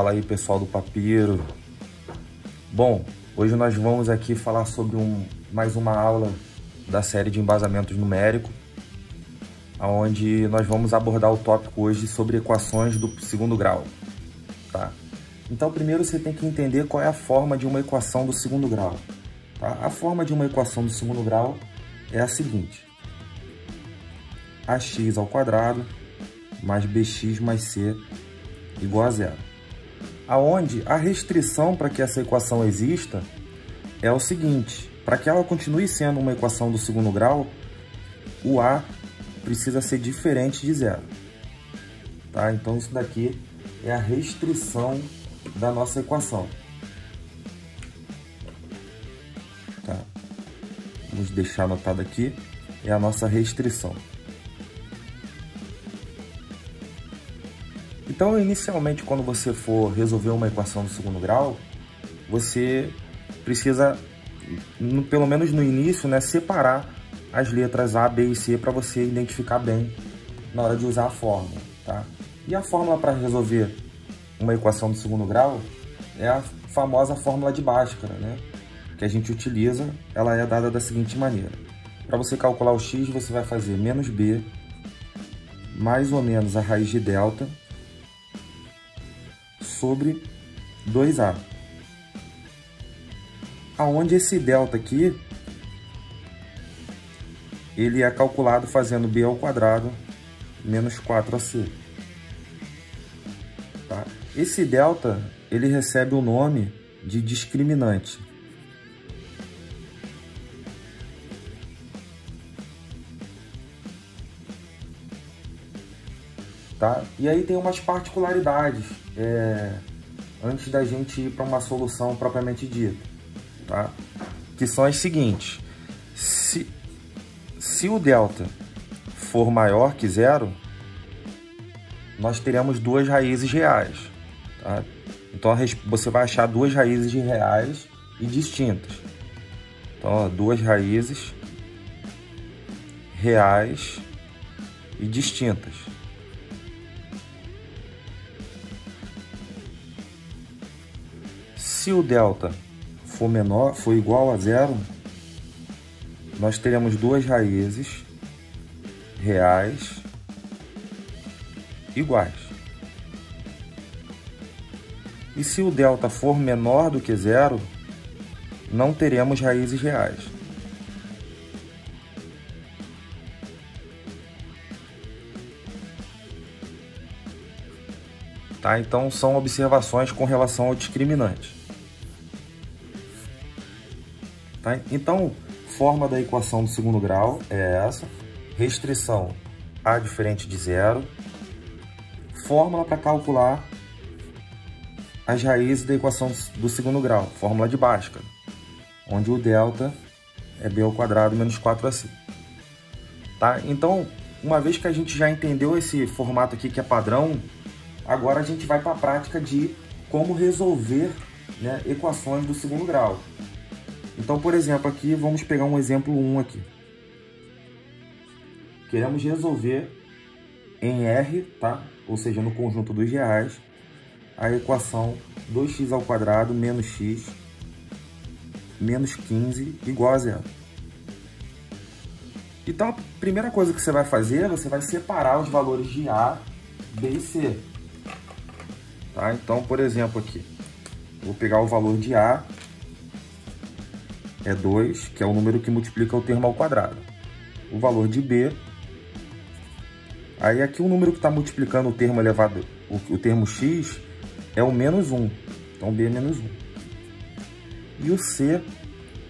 Fala aí, pessoal do Papiro. Bom, hoje nós vamos aqui falar sobre mais uma aula da série de embasamentos numéricos, onde nós vamos abordar o tópico hoje sobre equações do segundo grau, tá? Então, primeiro você tem que entender qual é a forma de uma equação do segundo grau, tá? A forma de uma equação do segundo grau é a seguinte: ax ao quadrado mais bx mais c igual a zero. Aonde a restrição para que essa equação exista é o seguinte: para que ela continue sendo uma equação do segundo grau, o a precisa ser diferente de zero, tá? Então isso daqui é a restrição da nossa equação, tá? Vamos deixar anotado aqui, é a nossa restrição. Então, inicialmente, quando você for resolver uma equação do segundo grau, você precisa, pelo menos no início, né, separar as letras A, B e C para você identificar bem na hora de usar a fórmula, tá? E a fórmula para resolver uma equação do segundo grau é a famosa fórmula de Bhaskara, né, que a gente utiliza. Ela é dada da seguinte maneira: para você calcular o x, você vai fazer menos b mais ou menos a raiz de delta sobre 2a, aonde esse delta aqui ele é calculado fazendo b ao quadrado menos 4ac, tá? Esse delta ele recebe o nome de discriminante, tá? E aí tem umas particularidades antes da gente ir para uma solução propriamente dita, tá? Que são as seguintes: se o delta for maior que zero, nós teremos duas raízes reais, tá? Então você vai achar duas raízes reais e distintas. Então, ó, duas raízes reais e distintas. Se o delta for igual a zero, nós teremos duas raízes reais iguais. E se o delta for menor do que zero, não teremos raízes reais. Tá? Então são observações com relação ao discriminante. Tá? Então, forma da equação do segundo grau é essa: restrição a diferente de zero. Fórmula para calcular as raízes da equação do segundo grau, fórmula de Bhaskara, onde o delta é b ao quadrado menos 4ac. Tá? Então, uma vez que a gente já entendeu esse formato aqui que é padrão, agora a gente vai para a prática de como resolver, né, equações do segundo grau. Então, por exemplo, aqui vamos pegar um exemplo 1 aqui. Queremos resolver em R, tá? Ou seja, no conjunto dos reais, a equação 2x ao quadrado menos x menos 15 igual a zero. Então, a primeira coisa que você vai fazer, você vai separar os valores de A, B e C. Tá? Então, por exemplo, aqui, vou pegar o valor de A, é 2, que é o número que multiplica o termo ao quadrado. O valor de B, aí aqui o número que está multiplicando o termo elevado, o termo x, é o menos 1. Então, B é menos 1. E o C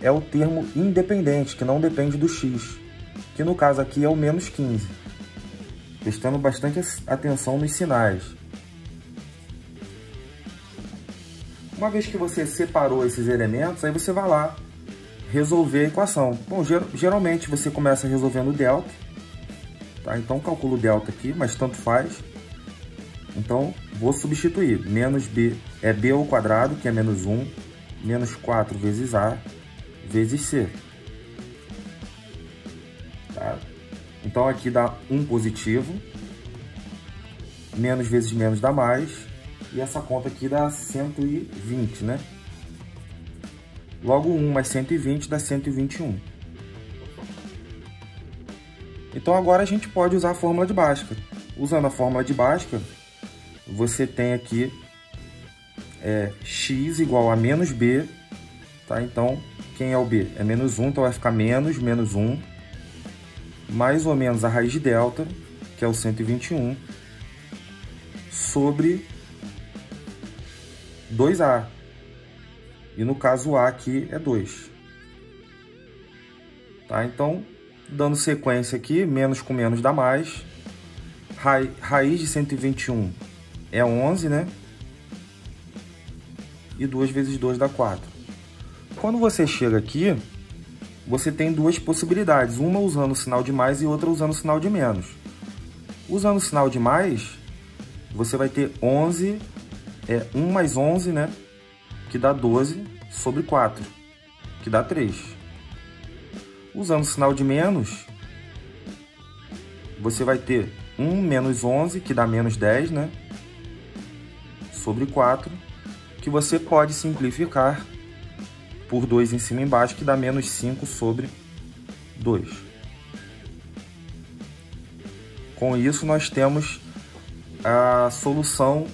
é o termo independente, que não depende do x, que no caso aqui é o menos 15. Prestando bastante atenção nos sinais. Uma vez que você separou esses elementos, aí você vai lá resolver a equação. Bom, geralmente você começa resolvendo o delta, tá? Então calculo o delta aqui, mas tanto faz. Então vou substituir. Menos b é b ao quadrado, que é menos 1, menos 4 vezes a, vezes c. Tá? Então aqui dá 1 positivo, menos vezes menos dá mais, E essa conta aqui dá 120, né? Logo 1 mais 120 dá 121. Então agora a gente pode usar a fórmula de Bhaskara. Usando a fórmula de Bhaskara, você tem aqui x igual a menos b, tá? Então, quem é o b? É menos 1, então vai ficar menos 1, mais ou menos a raiz de delta, que é o 121, sobre 2a. E no caso o a aqui é 2. Tá? Então, dando sequência aqui, menos com menos dá mais. Raiz de 121 é 11, né? E 2 vezes 2 dá 4. Quando você chega aqui, você tem duas possibilidades. Uma usando o sinal de mais e outra usando o sinal de menos. Usando o sinal de mais, você vai ter 11, 1 mais 11, né? Que dá 12 sobre 4, que dá 3. Usando o sinal de menos, você vai ter 1 menos 11, que dá menos 10, né? Sobre 4, que você pode simplificar por 2 em cima e embaixo, que dá menos 5 sobre 2. Com isso, nós temos a solução,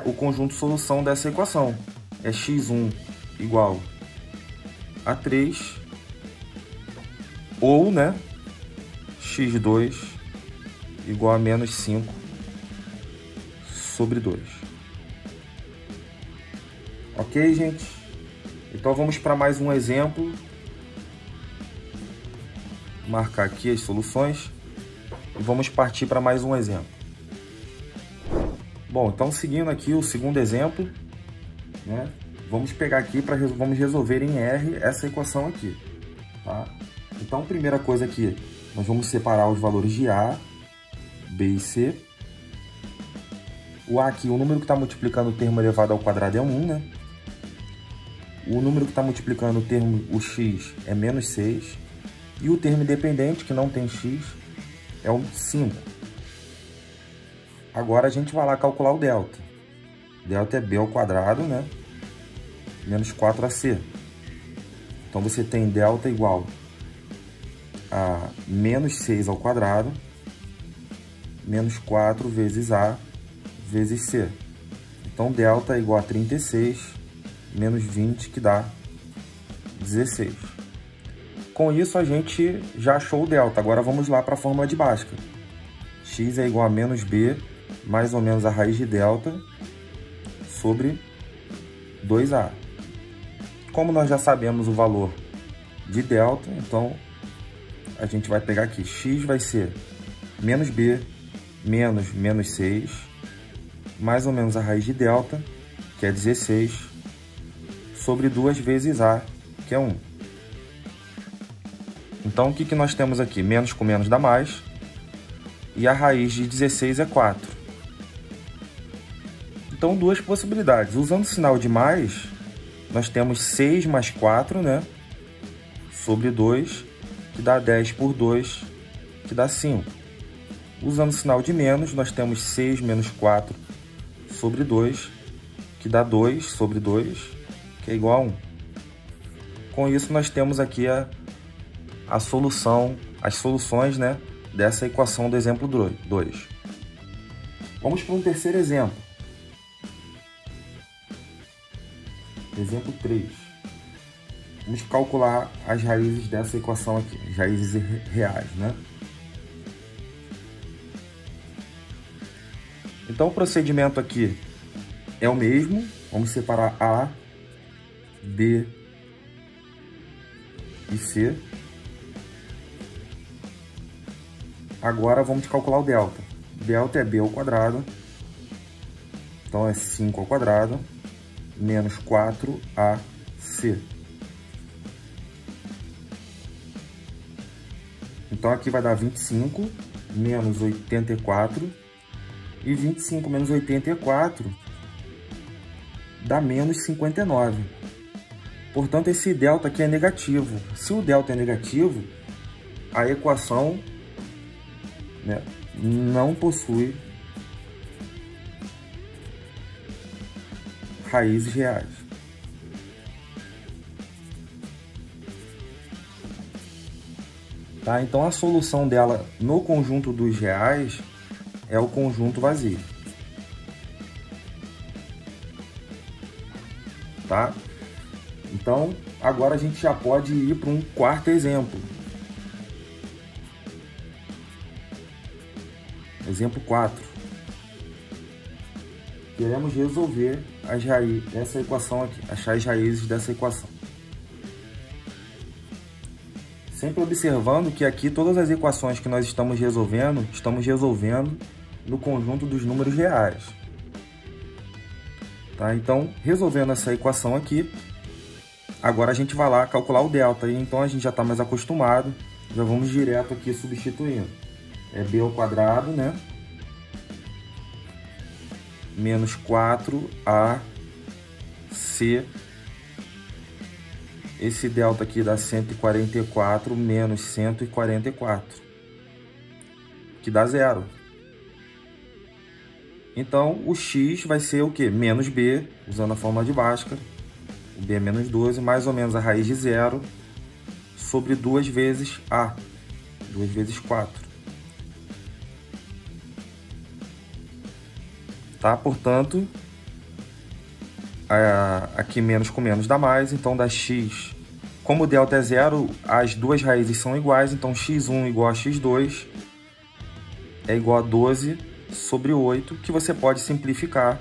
o conjunto solução dessa equação. É x1 igual a 3, ou, né, x2 igual a menos 5 sobre 2. Ok, gente? Então vamos para mais um exemplo. Marcar aqui as soluções e vamos partir para mais um exemplo. Bom, então seguindo aqui o segundo exemplo, né? Vamos pegar aqui vamos resolver em R essa equação aqui, tá? Então, primeira coisa aqui, nós vamos separar os valores de A, B e C. O A aqui, o número que está multiplicando o termo elevado ao quadrado é 1, né? O número que está multiplicando o x é menos 6. E o termo independente, que não tem x, é o 5. Agora a gente vai lá calcular o delta. Delta é b ao quadrado, né? Menos 4ac. Então você tem delta igual a menos 6 ao quadrado, menos 4 vezes a vezes c. Então delta é igual a 36 menos 20, que dá 16. Com isso a gente já achou o delta. Agora vamos lá para a fórmula de Bhaskara. X é igual a menos b, mais ou menos a raiz de delta, sobre 2a. Como nós já sabemos o valor de delta, então a gente vai pegar aqui. X vai ser menos b menos menos 6, mais ou menos a raiz de delta, que é 16, sobre 2 vezes a, que é 1. Então, o que nós temos aqui? Menos com menos dá mais. E a raiz de 16 é 4. Então, duas possibilidades. Usando o sinal de mais, nós temos 6 mais 4, né? Sobre 2, que dá 10 por 2, que dá 5. Usando o sinal de menos, nós temos 6 menos 4 sobre 2, que dá 2 sobre 2, que é igual a 1. Com isso, nós temos aqui as soluções, né, dessa equação do exemplo 2. Vamos para um terceiro exemplo. Exemplo 3. Vamos calcular as raízes dessa equação aqui, as raízes reais, né? Então o procedimento aqui é o mesmo. Vamos separar A, B e C. Agora vamos calcular o delta. Delta é b ao quadrado, então é 5 ao quadrado, menos 4ac. Então aqui vai dar 25 menos 84, e 25 menos 84 dá menos 59. Portanto, esse delta aqui é negativo. Se o delta é negativo, a equação, né, não possui raízes reais. Tá? Então a solução dela no conjunto dos reais é o conjunto vazio. Tá? Então agora a gente já pode ir para um quarto exemplo. Exemplo 4. Queremos resolver as raízes dessa equação aqui, achar as raízes dessa equação. Sempre observando que aqui todas as equações que nós estamos resolvendo no conjunto dos números reais. Tá? Então, resolvendo essa equação aqui, agora a gente vai lá calcular o delta. Então a gente já está mais acostumado, já vamos direto aqui substituindo. É b ao quadrado, né? Menos 4ac. Esse delta aqui dá 144 menos 144, que dá 0. Então, o x vai ser o quê? Menos b, usando a fórmula de Bhaskara. O b é menos 12, mais ou menos a raiz de 0, sobre 2 vezes a. 2 vezes 4. Tá? Portanto, aqui menos com menos dá mais, então dá x. Como o delta é 0, as duas raízes são iguais, então x1 igual a x2 é igual a 12 sobre 8, que você pode simplificar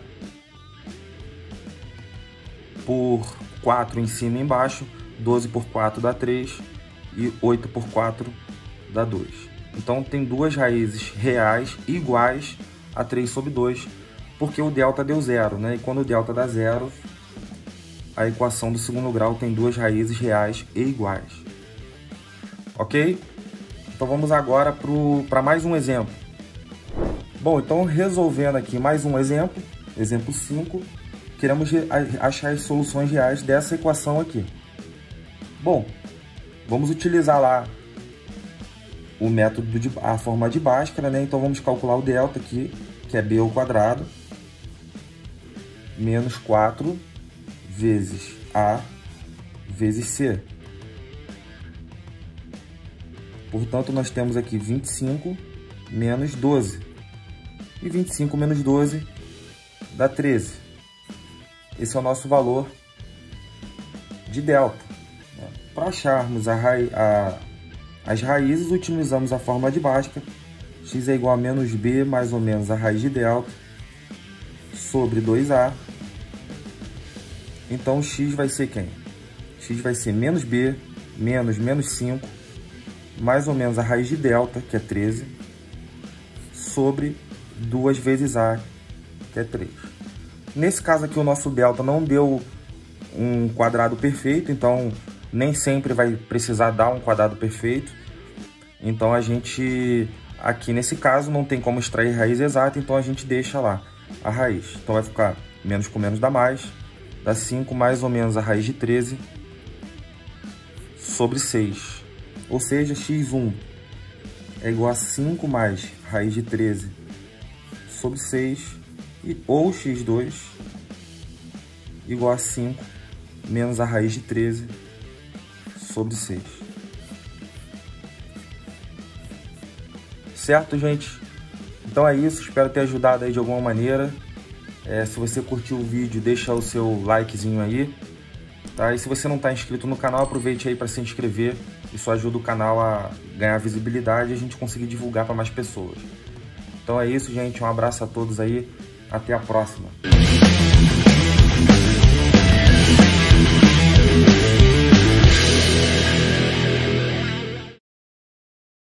por 4 em cima e embaixo. 12 por 4 dá 3 e 8 por 4 dá 2. Então tem duas raízes reais iguais a 3 sobre 2, porque o delta deu 0, né? E quando o delta dá 0, a equação do segundo grau tem duas raízes reais e iguais. Ok? Então vamos agora para mais um exemplo. Bom, então resolvendo aqui mais um exemplo, exemplo 5, queremos achar as soluções reais dessa equação aqui. Bom, vamos utilizar lá o método a forma de Bhaskara, né? Então vamos calcular o delta aqui, que é b ao quadrado, menos 4 vezes a vezes c. Portanto, nós temos aqui 25 menos 12. E 25 menos 12 dá 13. Esse é o nosso valor de delta. Para acharmos as raízes, utilizamos a fórmula de Bhaskara. X é igual a menos b mais ou menos a raiz de delta sobre 2a. Então, x vai ser quem? X vai ser menos b menos 5, mais ou menos a raiz de delta, que é 13, sobre 2 vezes a, que é 3. Nesse caso aqui, o nosso delta não deu um quadrado perfeito, então nem sempre vai precisar dar um quadrado perfeito. Então, a gente, aqui nesse caso, não tem como extrair raiz exata, então a gente deixa lá a raiz. Então, vai ficar menos com menos dá mais. Dá 5 mais ou menos a raiz de 13 sobre 6. Ou seja, x1 é igual a 5 mais raiz de 13 sobre 6. Ou x2 igual a 5 menos a raiz de 13 sobre 6. Certo, gente? Então é isso. Espero ter ajudado aí de alguma maneira. Se você curtiu o vídeo, deixa o seu likezinho aí, tá? E se você não está inscrito no canal, aproveite aí para se inscrever. Isso ajuda o canal a ganhar visibilidade e a gente conseguir divulgar para mais pessoas. Então é isso, gente. Um abraço a todos aí. Até a próxima.